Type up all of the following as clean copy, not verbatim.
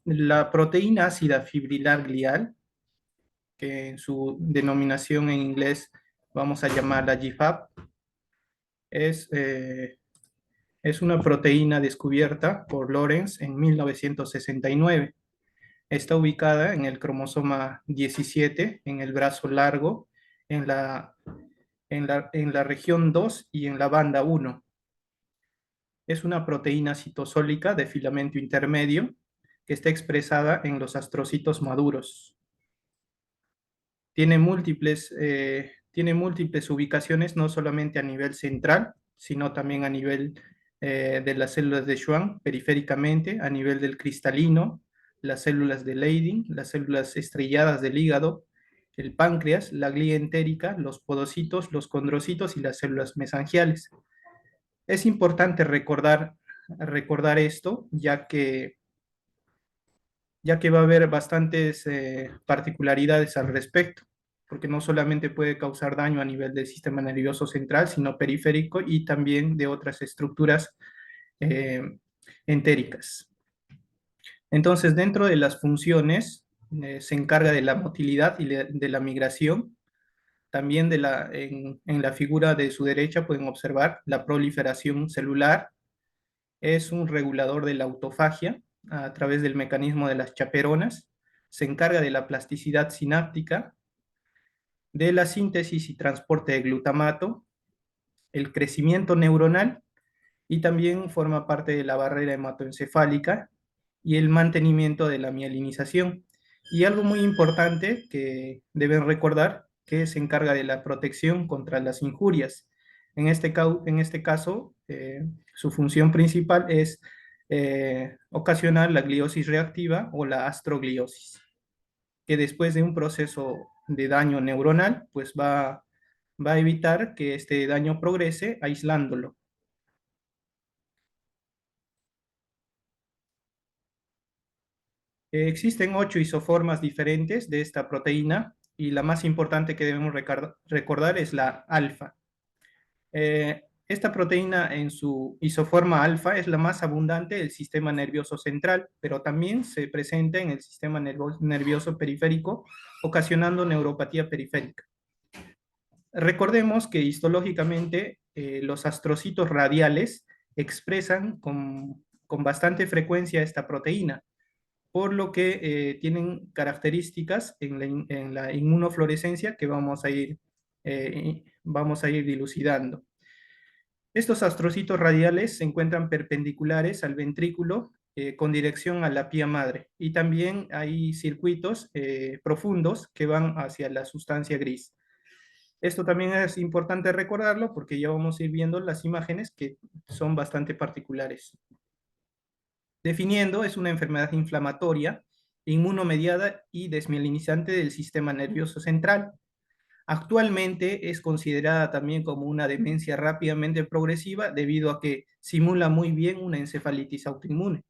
La proteína ácida fibrilar glial, que en su denominación en inglés vamos a llamarla GFAP, es, eh, es una proteína descubierta por Lawrence en 1969. Está ubicada en el cromosoma 17, en el brazo largo, en la región 2 y en la banda 1. Es una proteína citosólica de filamento intermedio que está expresada en los astrocitos maduros. Tiene múltiples ubicaciones, no solamente a nivel central, sino también a nivel de las células de Schwann, periféricamente, a nivel del cristalino, las células de Leydig, las células estrelladas del hígado, el páncreas, la glía entérica, los podocitos, los condrocitos y las células mesangiales. Es importante recordar esto, ya que va a haber bastantes particularidades al respecto, porque no solamente puede causar daño a nivel del sistema nervioso central, sino periférico y también de otras estructuras eh, entéricas. Entonces, dentro de las funciones, se encarga de la motilidad y de la migración. También en la figura de su derecha pueden observar la proliferación celular. Es un regulador de la autofagia a través del mecanismo de las chaperonas. Se encarga de la plasticidad sináptica, de la síntesis y transporte de glutamato, el crecimiento neuronal y también forma parte de la barrera hematoencefálica y el mantenimiento de la mielinización. Y algo muy importante que deben recordar, que se encarga de la protección contra las injurias. En este caso, su función principal es ocasionar la gliosis reactiva o la astrogliosis, que después de un proceso de daño neuronal, pues va a evitar que este daño progrese aislándolo. Existen 8 isoformas diferentes de esta proteína y la más importante que debemos recordar es la alfa. Esta proteína en su isoforma alfa es la más abundante del sistema nervioso central, pero también se presenta en el sistema nervioso periférico, ocasionando neuropatía periférica. Recordemos que histológicamente los astrocitos radiales expresan con bastante frecuencia esta proteína, por lo que tienen características en la inmunofluorescencia que vamos a ir dilucidando. Estos astrocitos radiales se encuentran perpendiculares al ventrículo con dirección a la pía madre, y también hay circuitos profundos que van hacia la sustancia gris. Esto también es importante recordarlo porque ya vamos a ir viendo las imágenes que son bastante particulares. Definiendo, es una enfermedad inflamatoria, inmunomediada y desmielinizante del sistema nervioso central. Actualmente es considerada también como una demencia rápidamente progresiva debido a que simula muy bien una encefalitis autoinmune.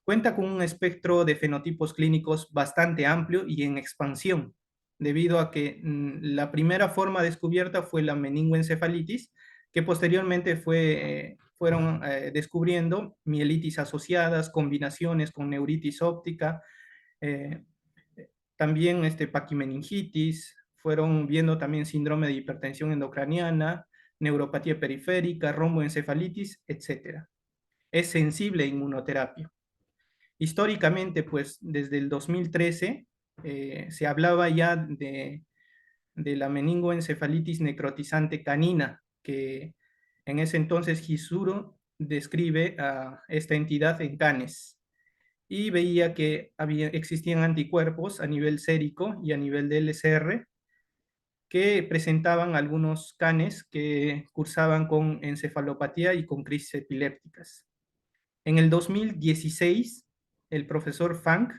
Cuenta con un espectro de fenotipos clínicos bastante amplio y en expansión, debido a que la primera forma descubierta fue la meningoencefalitis, que posteriormente fueron descubriendo mielitis asociadas, combinaciones con neuritis óptica, eh, también paquimeningitis, fueron viendo también síndrome de hipertensión endocraniana, neuropatía periférica, romboencefalitis, etc. Es sensible a inmunoterapia. Históricamente, pues desde el 2013 se hablaba ya de la meningoencefalitis necrotizante canina, que en ese entonces Gisuro describe a esta entidad en canes y veía que existían anticuerpos a nivel sérico y a nivel de LCR que presentaban algunos canes que cursaban con encefalopatía y con crisis epilépticas. En el 2016, el profesor Funk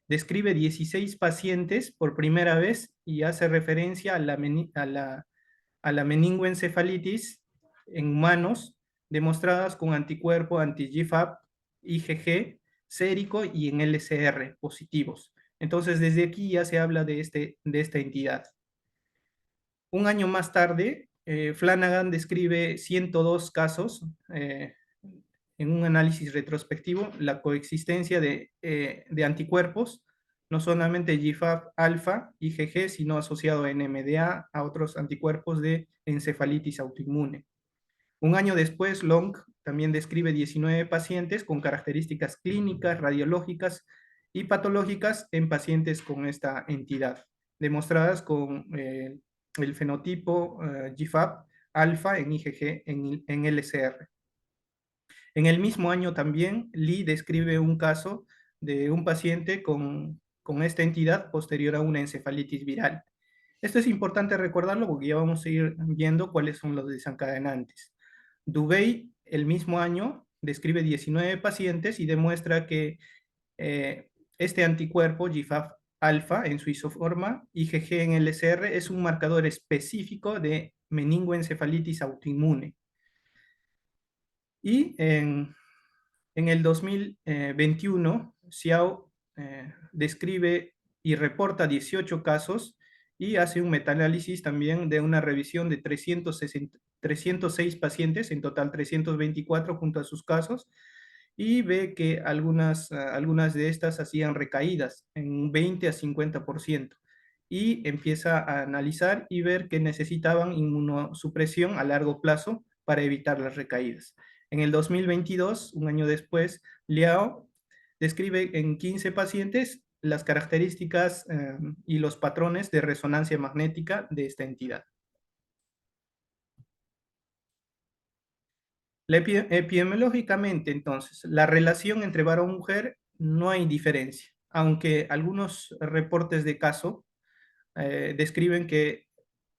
describe 16 pacientes por primera vez y hace referencia a la meningoencefalitis en humanos demostradas con anticuerpo anti-GFAP, IgG, sérico y en LCR positivos. Entonces, desde aquí ya se habla de esta entidad. Un año más tarde, Flanagan describe 102 casos en un análisis retrospectivo la coexistencia de anticuerpos, no solamente GFAP alfa, IgG, sino asociado a NMDA, a otros anticuerpos de encefalitis autoinmune. Un año después, Long también describe 19 pacientes con características clínicas, radiológicas y patológicas en pacientes con esta entidad, demostradas con el fenotipo GFAP alfa en IgG en LCR. En el mismo año también, Lee describe un caso de un paciente con esta entidad posterior a una encefalitis viral. Esto es importante recordarlo porque ya vamos a ir viendo cuáles son los desencadenantes. Dubey, el mismo año, describe 19 pacientes y demuestra que este anticuerpo, GFAP alfa, en su isoforma, IgG en LCR, es un marcador específico de meningoencefalitis autoinmune. Y en el 2021, Xiao describe y reporta 18 casos y hace un metaanálisis también de una revisión de 306 pacientes, en total 324 junto a sus casos, y ve que algunas de estas hacían recaídas en un 20 a 50%, y empieza a analizar y ver que necesitaban inmunosupresión a largo plazo para evitar las recaídas. En el 2022, un año después, Liao describe en 15 pacientes las características y los patrones de resonancia magnética de esta entidad. Epidemiológicamente, entonces, la relación entre varón-mujer no hay diferencia, aunque algunos reportes de caso describen que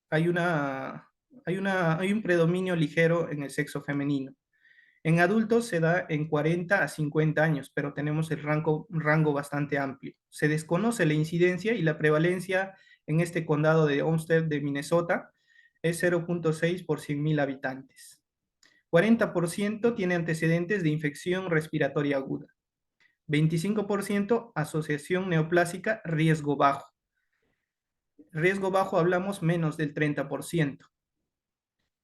hay un predominio ligero en el sexo femenino. En adultos se da en 40 a 50 años, pero tenemos el rango bastante amplio. Se desconoce la incidencia y la prevalencia en este condado de Olmsted de Minnesota es 0.6 por 100.000 habitantes. 40% tiene antecedentes de infección respiratoria aguda. 25% asociación neoplásica riesgo bajo. Riesgo bajo hablamos menos del 30%.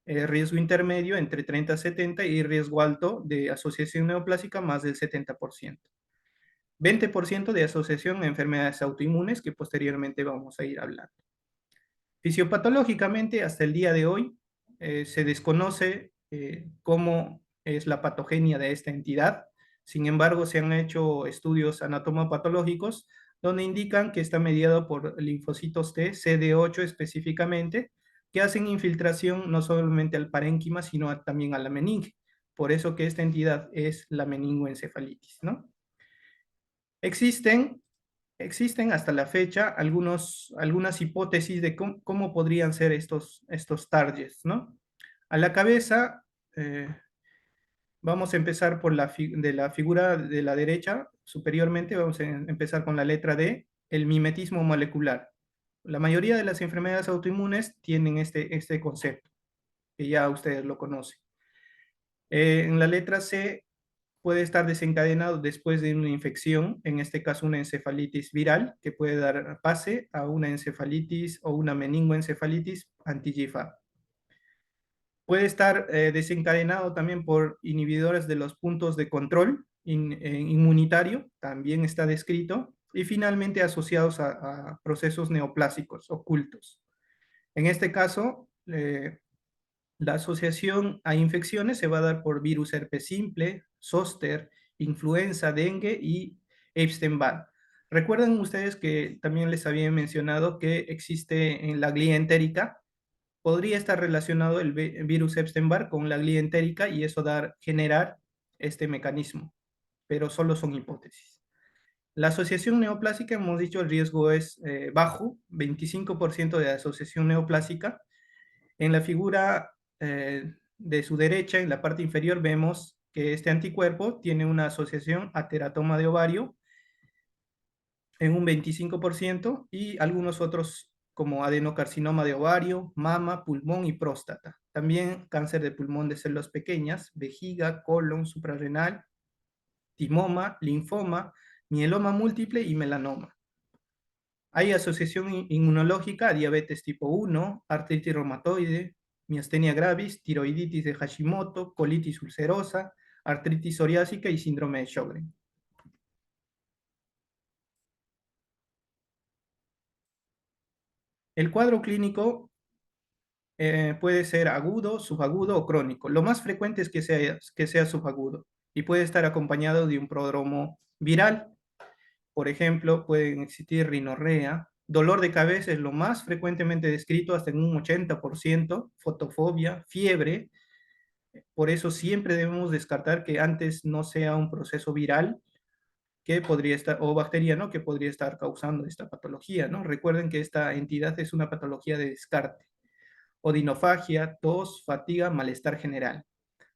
Riesgo intermedio entre 30 a 70 y riesgo alto de asociación neoplásica más del 70%. 20% de asociación a enfermedades autoinmunes que posteriormente vamos a ir hablando. Fisiopatológicamente, hasta el día de hoy, se desconoce cómo es la patogenia de esta entidad. Sin embargo, se han hecho estudios anatomopatológicos donde indican que está mediado por linfocitos T, CD8 específicamente, que hacen infiltración no solamente al parénquima, sino también a la meninge. Por eso que esta entidad es la meningoencefalitis, ¿no? Existen hasta la fecha algunas hipótesis de cómo podrían ser estos targets, ¿no? A la cabeza, vamos a empezar por de la figura de la derecha, superiormente, vamos a empezar con la letra D, el mimetismo molecular. La mayoría de las enfermedades autoinmunes tienen este concepto, que ya ustedes lo conocen. En la letra C puede estar desencadenado después de una infección, en este caso una encefalitis viral, que puede dar pase a una encefalitis o una meningoencefalitis anti-GFAP. Puede estar desencadenado también por inhibidores de los puntos de control inmunitario, también está descrito, y finalmente asociados a procesos neoplásicos ocultos. En este caso, la asociación a infecciones se va a dar por virus herpes simple, zóster, influenza, dengue y Epstein-Barr. Recuerden ustedes que también les había mencionado que existe en la glía entérica, podría estar relacionado el virus Epstein-Barr con la glía entérica y eso generar este mecanismo, pero solo son hipótesis. La asociación neoplásica, hemos dicho, el riesgo es bajo, 25% de asociación neoplásica. En la figura de su derecha, en la parte inferior, vemos que este anticuerpo tiene una asociación a teratoma de ovario en un 25% y algunos otros como adenocarcinoma de ovario, mama, pulmón y próstata. También cáncer de pulmón de células pequeñas, vejiga, colon, suprarrenal, timoma, linfoma, mieloma múltiple y melanoma. Hay asociación inmunológica a diabetes tipo 1, artritis reumatoide, miastenia gravis, tiroiditis de Hashimoto, colitis ulcerosa, artritis psoriásica y síndrome de Sjögren. El cuadro clínico puede ser agudo, subagudo o crónico. Lo más frecuente es que sea subagudo y puede estar acompañado de un prodromo viral. Por ejemplo, pueden existir rinorrea, dolor de cabeza es lo más frecuentemente descrito, hasta en un 80%, fotofobia, fiebre. Por eso siempre debemos descartar que antes no sea un proceso viral que podría estar, o bacteriano que podría estar causando esta patología, ¿no? Recuerden que esta entidad es una patología de descarte. Odinofagia, tos, fatiga, malestar general.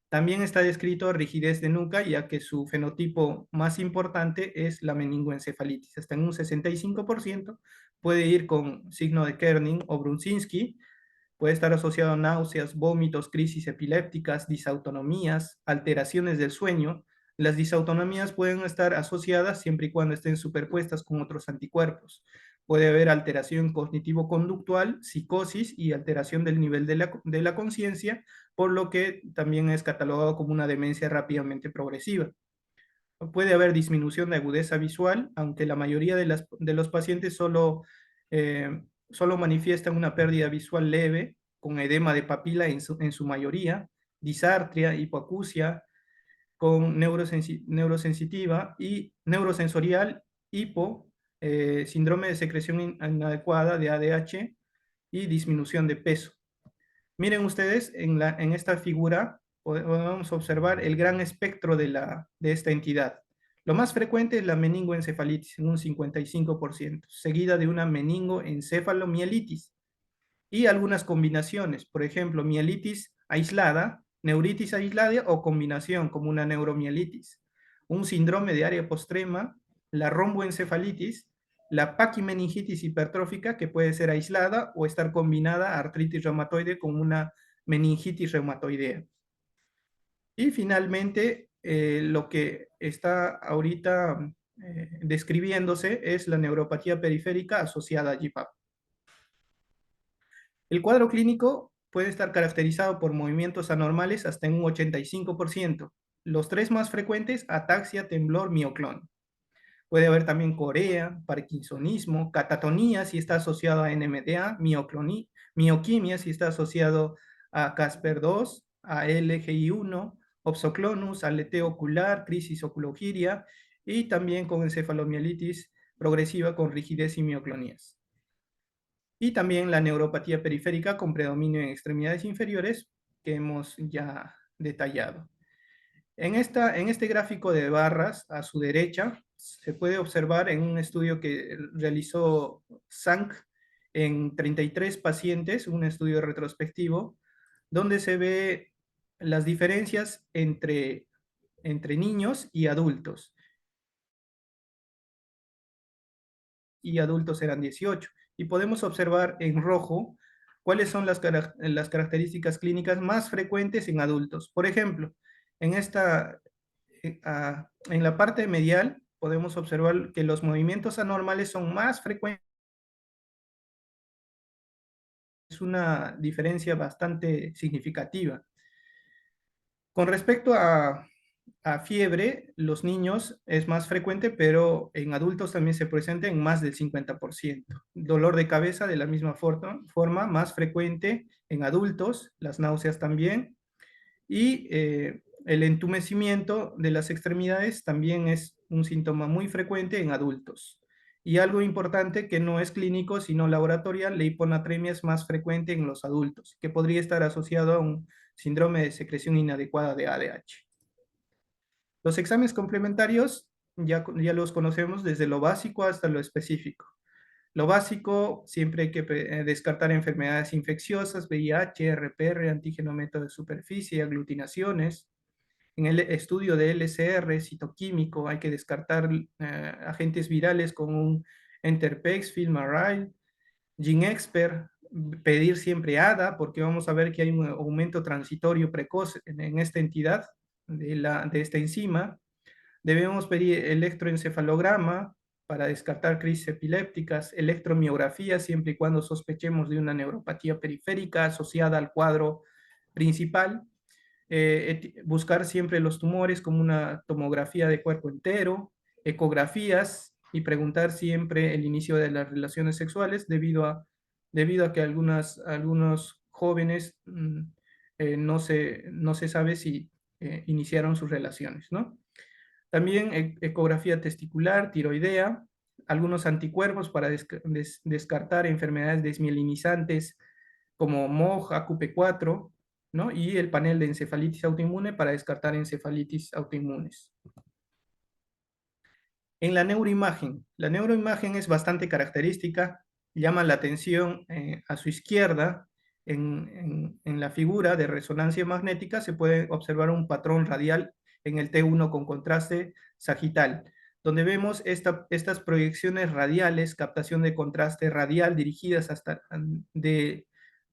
También está descrito rigidez de nuca, ya que su fenotipo más importante es la meningoencefalitis. Hasta en un 65% puede ir con signo de Kerning o Brunzinski, puede estar asociado a náuseas, vómitos, crisis epilépticas, disautonomías, alteraciones del sueño. Las disautonomías pueden estar asociadas siempre y cuando estén superpuestas con otros anticuerpos. Puede haber alteración cognitivo-conductual, psicosis y alteración del nivel de la conciencia, por lo que también es catalogado como una demencia rápidamente progresiva. Puede haber disminución de agudeza visual, aunque la mayoría de los pacientes solo manifiestan una pérdida visual leve, con edema de papila en su mayoría, disartria, hipoacusia, con neurosensitiva y neurosensorial, hipo, síndrome de secreción inadecuada de ADH y disminución de peso. Miren ustedes, en esta figura podemos observar el gran espectro de esta entidad. Lo más frecuente es la meningoencefalitis, en un 55%, seguida de una meningoencefalomielitis y algunas combinaciones, por ejemplo, mielitis aislada, neuritis aislada o combinación como una neuromielitis, un síndrome de área postrema, la romboencefalitis, la paquimeningitis hipertrófica, que puede ser aislada o estar combinada a artritis reumatoide con una meningitis reumatoidea. Y finalmente, lo que está ahorita describiéndose es la neuropatía periférica asociada a GPAP. El cuadro clínico puede estar caracterizado por movimientos anormales hasta en un 85%. Los tres más frecuentes, ataxia, temblor, mioclón. Puede haber también corea, parkinsonismo, catatonía si está asociado a NMDA, mioquimia si está asociado a Casper2, a LGI1, opsoclonus, aleteo ocular, crisis oculogiria y también con encefalomielitis progresiva con rigidez y mioclonías. Y también la neuropatía periférica con predominio en extremidades inferiores que hemos ya detallado. En este gráfico de barras, a su derecha, se puede observar en un estudio que realizó Zank en 33 pacientes, un estudio retrospectivo, donde se ve las diferencias entre niños y adultos. Y adultos eran 18. Y podemos observar en rojo cuáles son las características clínicas más frecuentes en adultos. Por ejemplo, en en la parte medial podemos observar que los movimientos anormales son más frecuentes. Es una diferencia bastante significativa. Con respecto a fiebre, los niños es más frecuente, pero en adultos también se presenta en más del 50%. Dolor de cabeza de la misma forma más frecuente en adultos, las náuseas también, y el entumecimiento de las extremidades también es un síntoma muy frecuente en adultos. Y algo importante que no es clínico, sino laboratorial, la hiponatremia es más frecuente en los adultos, que podría estar asociado a un síndrome de secreción inadecuada de ADH. Los exámenes complementarios ya los conocemos desde lo básico hasta lo específico. Lo básico, siempre hay que descartar enfermedades infecciosas, VIH, RPR, antígeno método de superficie, aglutinaciones. En el estudio de LCR citoquímico hay que descartar agentes virales como un Enterpex, Filmarile, GeneXpert, pedir siempre ADA, porque vamos a ver que hay un aumento transitorio precoz en esta entidad de esta enzima. Debemos pedir electroencefalograma para descartar crisis epilépticas, electromiografía siempre y cuando sospechemos de una neuropatía periférica asociada al cuadro principal. buscar siempre los tumores como una tomografía de cuerpo entero, ecografías y preguntar siempre el inicio de las relaciones sexuales debido a que algunos jóvenes no se sabe si iniciaron sus relaciones, ¿no? También ecografía testicular, tiroidea, algunos anticuerpos para descartar enfermedades desmielinizantes como MOG, AQP4, ¿no? Y el panel de encefalitis autoinmune para descartar encefalitis autoinmunes. En la neuroimagen es bastante característica, llama la atención a su izquierda, en la figura de resonancia magnética se puede observar un patrón radial en el T1 con contraste sagital, donde vemos estas proyecciones radiales, captación de contraste radial dirigidas de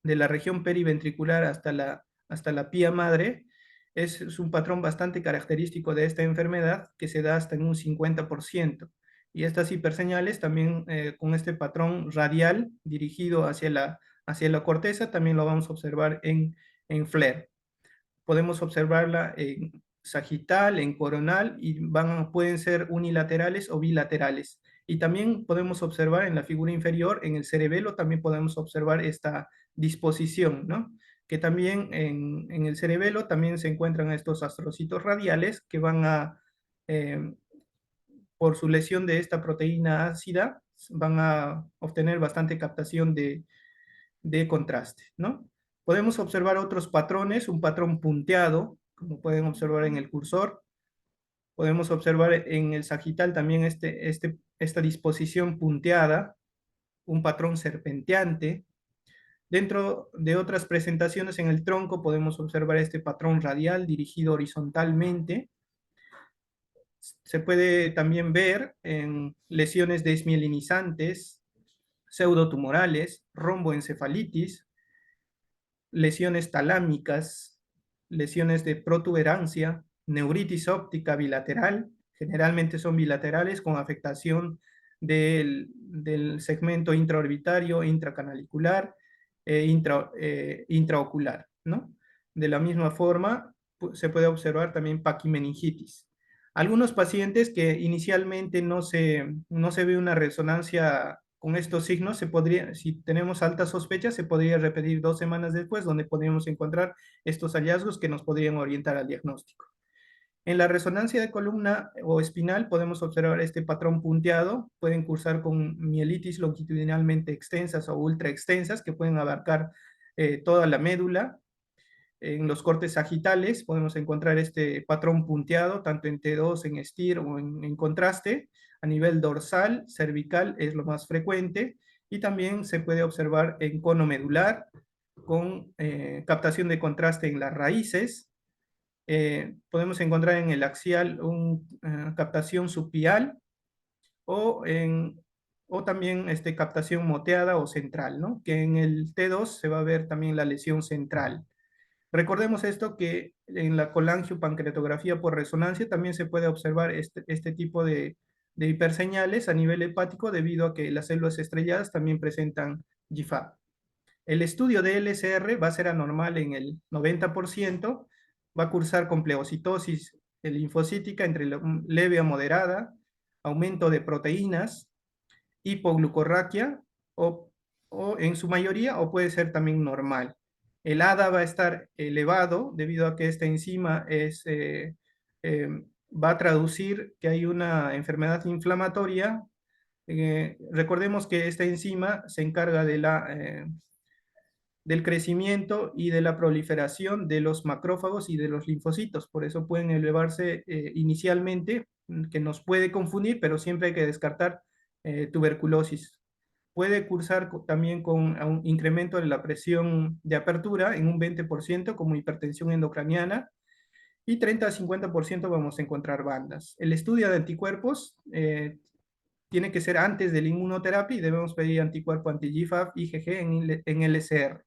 la región periventricular hasta la pía madre. Es un patrón bastante característico de esta enfermedad que se da hasta en un 50%. Y estas hiperseñales también con este patrón radial dirigido hacia la corteza también lo vamos a observar en FLAIR. Podemos observarla en sagital, en coronal y pueden ser unilaterales o bilaterales. Y también podemos observar en la figura inferior, en el cerebelo, también podemos observar esta disposición, ¿no? Que también en el cerebelo también se encuentran estos astrocitos radiales que eh, por su lesión de esta proteína ácida, van a obtener bastante captación de contraste, ¿no? Podemos observar otros patrones, un patrón punteado, como pueden observar en el cursor. Podemos observar en el sagital también esta disposición punteada, un patrón serpenteante. Dentro de otras presentaciones en el tronco podemos observar este patrón radial dirigido horizontalmente. Se puede también ver en lesiones desmielinizantes, pseudotumorales, romboencefalitis, lesiones talámicas, lesiones de protuberancia, neuritis óptica bilateral, generalmente son bilaterales con afectación del segmento intraorbitario, intracanalicular intraocular, ¿no? De la misma forma, se puede observar también paquimeningitis. Algunos pacientes que inicialmente no se ve una resonancia con estos signos, si tenemos altas sospechas, se podría repetir 2 semanas después, donde podríamos encontrar estos hallazgos que nos podrían orientar al diagnóstico. En la resonancia de columna o espinal podemos observar este patrón punteado, pueden cursar con mielitis longitudinalmente extensas o ultra extensas que pueden abarcar toda la médula. En los cortes sagitales podemos encontrar este patrón punteado, tanto en T2, en STIR o en contraste. A nivel dorsal, cervical es lo más frecuente y también se puede observar en cono medular con captación de contraste en las raíces. Podemos encontrar en el axial una captación subpial o también captación moteada o central, ¿no? Que en el T2 se va a ver también la lesión central. Recordemos esto que en la colangiopancreatografía por resonancia también se puede observar este tipo de hiperseñales a nivel hepático debido a que las células estrelladas también presentan GFAP. El estudio de LSR va a ser anormal en el 90%, va a cursar con pleocitosis linfocítica entre leve a moderada, aumento de proteínas, hipoglucorraquia o en su mayoría o puede ser también normal. El ADA va a estar elevado debido a que esta enzima va a traducir que hay una enfermedad inflamatoria. Recordemos que esta enzima se encarga del crecimiento y de la proliferación de los macrófagos y de los linfocitos. Por eso pueden elevarse inicialmente, que nos puede confundir, pero siempre hay que descartar tuberculosis. Puede cursar también con un incremento de la presión de apertura en un 20% como hipertensión endocraniana y 30 a 50% vamos a encontrar bandas. El estudio de anticuerpos tiene que ser antes de la inmunoterapia y debemos pedir anticuerpo anti-GFAP, IgG en LSR.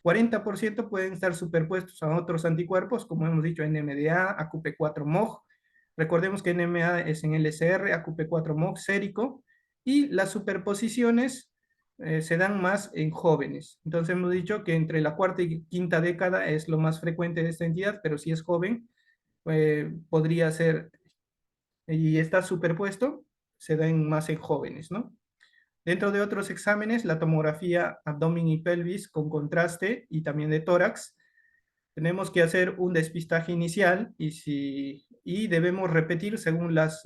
40% pueden estar superpuestos a otros anticuerpos, como hemos dicho, NMDA, AQP4-MOG. Recordemos que NMDA es en LSR, AQP4-MOG sérico, y las superposiciones se dan más en jóvenes. Entonces hemos dicho que entre la cuarta y quinta década es lo más frecuente de esta entidad, pero si es joven, podría ser, y está superpuesto, se dan más en jóvenes, ¿no? Dentro de otros exámenes, la tomografía abdomen y pelvis con contraste y también de tórax, tenemos que hacer un despistaje inicial y debemos repetir según las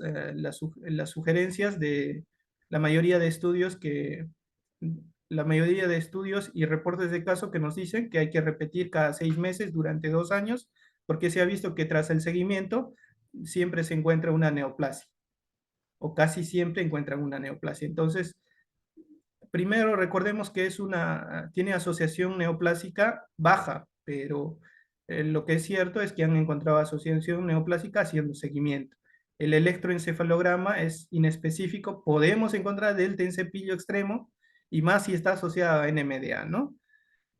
sugerencias de la mayoría de estudios la mayoría de estudios y reportes de caso que nos dicen que hay que repetir cada 6 meses durante 2 años, porque se ha visto que tras el seguimiento siempre se encuentra una neoplasia, o casi siempre encuentran una neoplasia. Entonces, primero recordemos que tiene asociación neoplásica baja, pero lo que es cierto es que han encontrado asociación neoplásica haciendo seguimiento. El electroencefalograma es inespecífico, podemos encontrar delta en cepillo extremo, y más si está asociada a NMDA, ¿no?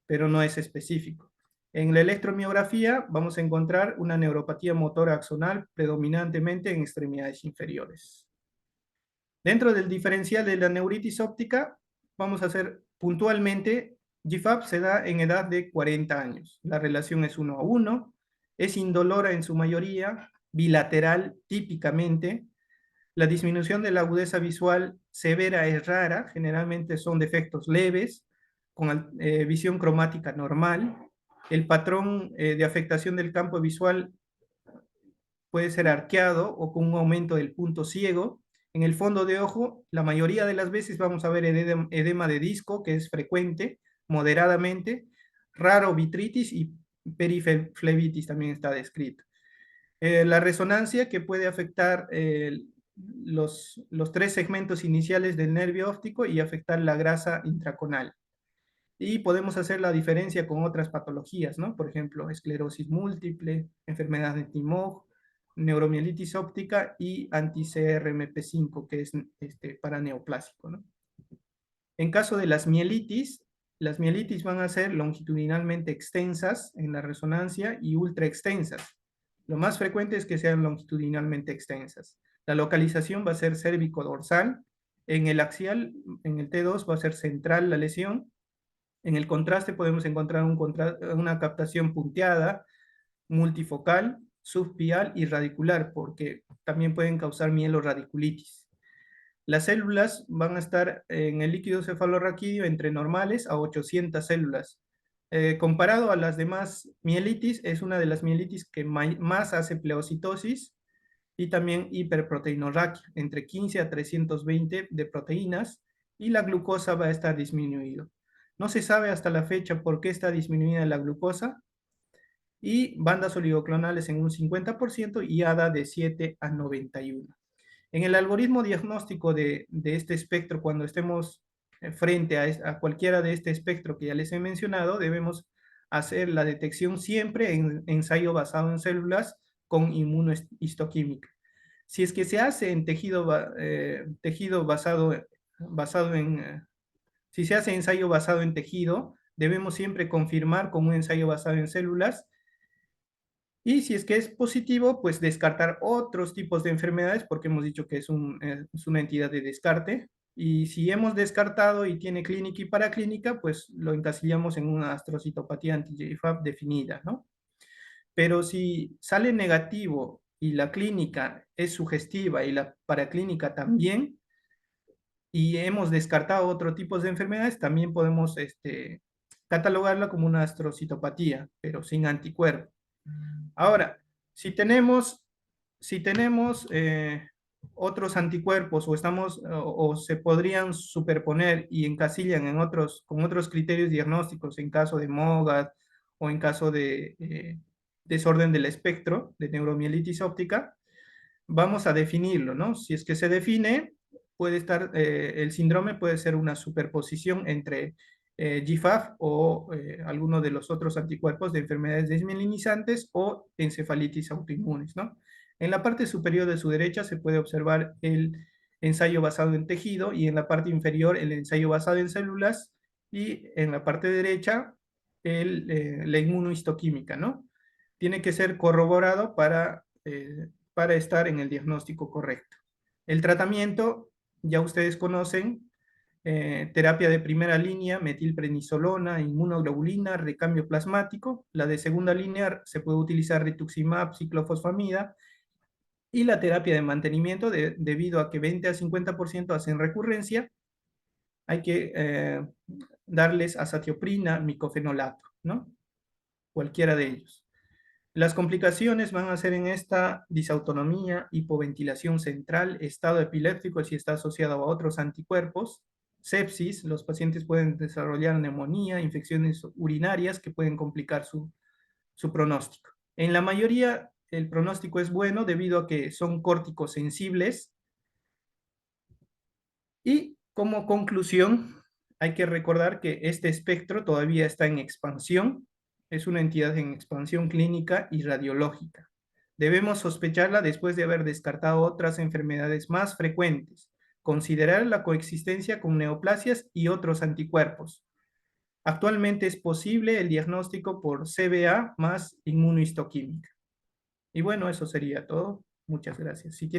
Pero no es específico. En la electromiografía vamos a encontrar una neuropatía motora axonal predominantemente en extremidades inferiores. Dentro del diferencial de la neuritis óptica, vamos a hacer puntualmente, GFAP se da en edad de 40 años. La relación es 1 a 1, es indolora en su mayoría, bilateral típicamente. La disminución de la agudeza visual severa es rara, generalmente son defectos leves, con visión cromática normal. El patrón de afectación del campo visual puede ser arqueado o con un aumento del punto ciego. En el fondo de ojo, la mayoría de las veces vamos a ver edema de disco, que es frecuente, moderadamente, raro vitritis y periflebitis también está descrito. La resonancia que puede afectar los 3 segmentos iniciales del nervio óptico y afectar la grasa intraconal. Y podemos hacer la diferencia con otras patologías, ¿no? Por ejemplo, esclerosis múltiple, enfermedad de Timog, neuromielitis óptica y anti-CRMP5, que es para neoplásico, ¿no? En caso de las mielitis van a ser longitudinalmente extensas en la resonancia y ultra extensas. Lo más frecuente es que sean longitudinalmente extensas. La localización va a ser cérvico-dorsal. En el axial, en el T2, va a ser central la lesión. En el contraste podemos encontrar una captación punteada, multifocal, subpial y radicular, porque también pueden causar mieloradiculitis. Las células van a estar en el líquido cefalorraquídeo entre normales a 800 células. Comparado a las demás mielitis, es una de las mielitis que más hace pleocitosis y también hiperproteinorraquia, entre 15 a 320 de proteínas, y la glucosa va a estar disminuido. No se sabe hasta la fecha por qué está disminuida la glucosa, y bandas oligoclonales en un 50% y ADA de 7 a 91. En el algoritmo diagnóstico de este espectro, cuando estemos frente a cualquiera de este espectro que ya les he mencionado, debemos hacer la detección siempre en ensayo basado en células con inmunohistoquímica. Si es que se hace en tejido basado en, si se hace ensayo basado en tejido, debemos siempre confirmar con un ensayo basado en células, y si es que es positivo, pues descartar otros tipos de enfermedades, porque hemos dicho que es una entidad de descarte. Y si hemos descartado y tiene clínica y paraclínica, pues lo encasillamos en una astrocitopatía anti-GFAP definida, ¿no? Pero si sale negativo y la clínica es sugestiva y la paraclínica también, y hemos descartado otro tipo de enfermedades, también podemos catalogarla como una astrocitopatía, pero sin anticuerpo. Ahora, si tenemos otros anticuerpos o se podrían superponer y encasillan con otros criterios diagnósticos en caso de MOGAD o en caso de desorden del espectro de neuromielitis óptica, vamos a definirlo, ¿no? Si es que se define, el síndrome puede ser una superposición entre GFAP o alguno de los otros anticuerpos de enfermedades desmielinizantes o encefalitis autoinmunes, ¿no? En la parte superior de su derecha se puede observar el ensayo basado en tejido, y en la parte inferior el ensayo basado en células, y en la parte derecha la inmunohistoquímica, ¿no? Tiene que ser corroborado para estar en el diagnóstico correcto. El tratamiento, ya ustedes conocen, terapia de primera línea, metilprednisolona, inmunoglobulina, recambio plasmático. La de segunda línea se puede utilizar rituximab, ciclofosfamida. Y la terapia de mantenimiento, debido a que 20 a 50% hacen recurrencia, hay que darles azatioprina, micofenolato, ¿no? Cualquiera de ellos. Las complicaciones van a ser en esta disautonomía, hipoventilación central, estado epiléptico si está asociado a otros anticuerpos, sepsis, los pacientes pueden desarrollar neumonía, infecciones urinarias que pueden complicar su pronóstico. En la mayoría, el pronóstico es bueno debido a que son córticos sensibles. Y como conclusión, hay que recordar que este espectro todavía está en expansión, es una entidad en expansión clínica y radiológica. Debemos sospecharla después de haber descartado otras enfermedades más frecuentes, considerar la coexistencia con neoplasias y otros anticuerpos. Actualmente es posible el diagnóstico por CBA más inmunohistoquímica. Y bueno, eso sería todo. Muchas gracias. Si